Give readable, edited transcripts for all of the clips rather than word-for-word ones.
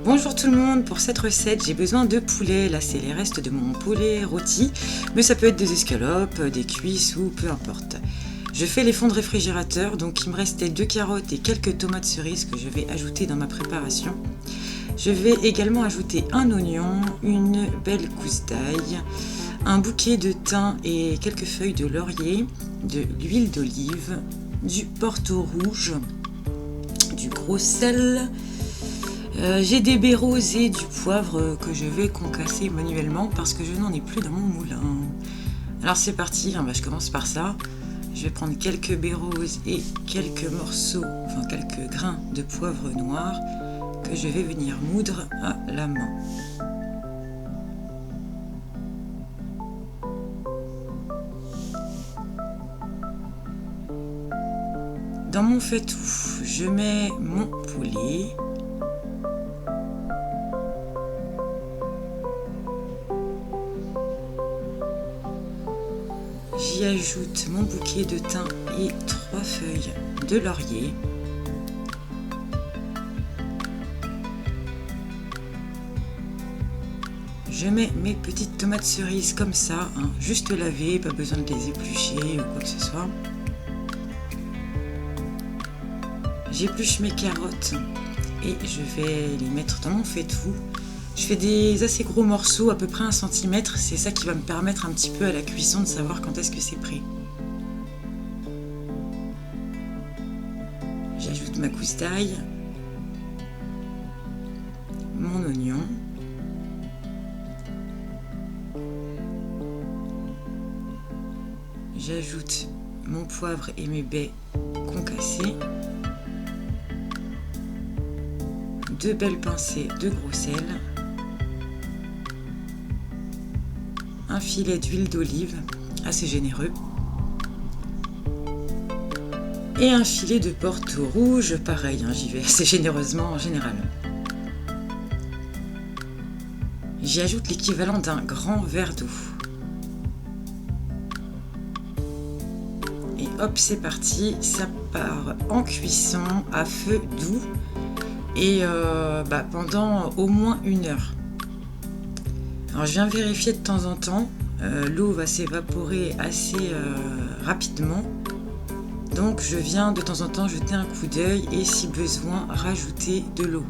Bonjour tout le monde, pour cette recette j'ai besoin de poulet, là c'est les restes de mon poulet rôti, mais ça peut être des escalopes, des cuisses ou peu importe. Je fais les fonds de réfrigérateur, donc il me restait 2 carottes et quelques tomates cerises que je vais ajouter dans ma préparation. Je vais également ajouter un oignon, une belle gousse d'ail, un bouquet de thym et quelques feuilles de laurier, de l'huile d'olive, du porto rouge, du gros sel. J'ai des baies roses et du poivre que je vais concasser manuellement parce que je n'en ai plus dans mon moulin. Alors c'est parti, je commence par ça. Je vais prendre quelques baies roses et quelques quelques grains de poivre noir que je vais venir moudre à la main. Dans mon faitout, je mets mon poulet. J'y ajoute mon bouquet de thym et 3 feuilles de laurier. Je mets mes petites tomates cerises comme ça, juste lavées, pas besoin de les éplucher ou quoi que ce soit. J'épluche mes carottes et je vais les mettre dans mon faitout. Je fais des assez gros morceaux, à peu près 1 cm, c'est ça qui va me permettre un petit peu à la cuisson de savoir quand est-ce que c'est prêt. J'ajoute ma gousse d'ail, mon oignon, j'ajoute mon poivre et mes baies concassées, 2 belles pincées de gros sel, un filet d'huile d'olive assez généreux et un filet de porto rouge, pareil, j'y vais assez généreusement en général. J'y ajoute l'équivalent d'un grand verre d'eau. Et hop, c'est parti, ça part en cuisson à feu doux et pendant au moins 1 heure. Alors je viens vérifier de temps en temps, l'eau va s'évaporer assez rapidement, donc je viens de temps en temps jeter un coup d'œil et si besoin rajouter de l'eau.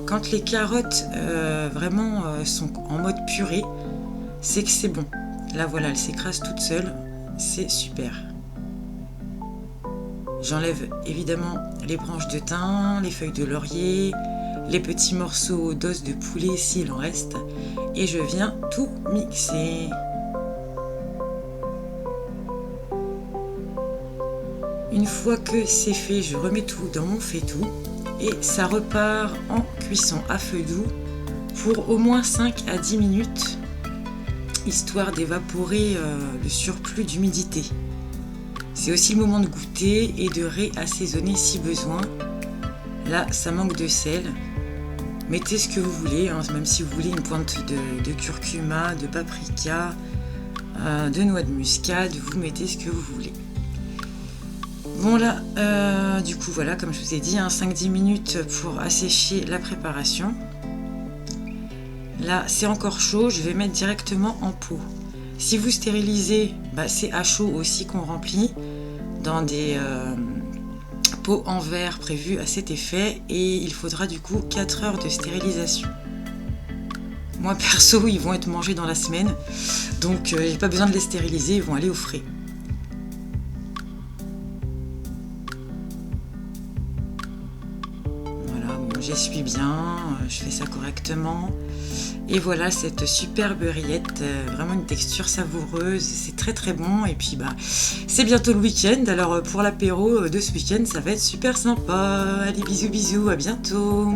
Quand les carottes sont en mode purée, c'est que c'est bon. Là voilà, elles s'écrasent toutes seules, c'est super. J'enlève évidemment les branches de thym, les feuilles de laurier, les petits morceaux d'os de poulet s'il en reste, et je viens tout mixer. Une fois que c'est fait, je remets tout dans mon faitout et ça repart en cuisson à feu doux pour au moins 5 à 10 minutes, histoire d'évaporer le surplus d'humidité. C'est aussi le moment de goûter et de réassaisonner si besoin. Là, ça manque de sel. Mettez ce que vous voulez, même si vous voulez une pointe de curcuma, de paprika, de noix de muscade, vous mettez ce que vous voulez. Bon là, du coup voilà, comme je vous ai dit, 5-10 minutes pour assécher la préparation. Là, c'est encore chaud, je vais mettre directement en pot. Si vous stérilisez, c'est à chaud aussi qu'on remplit dans des pots en verre prévus à cet effet et il faudra du coup 4 heures de stérilisation. Moi perso, ils vont être mangés dans la semaine, donc j'ai pas besoin de les stériliser, ils vont aller au frais. Voilà, bon, j'essuie bien, je fais ça correctement. Et voilà cette superbe rillette, vraiment une texture savoureuse, c'est très très bon. Et puis c'est bientôt le week-end, alors pour l'apéro de ce week-end, ça va être super sympa. Allez, bisous bisous, à bientôt.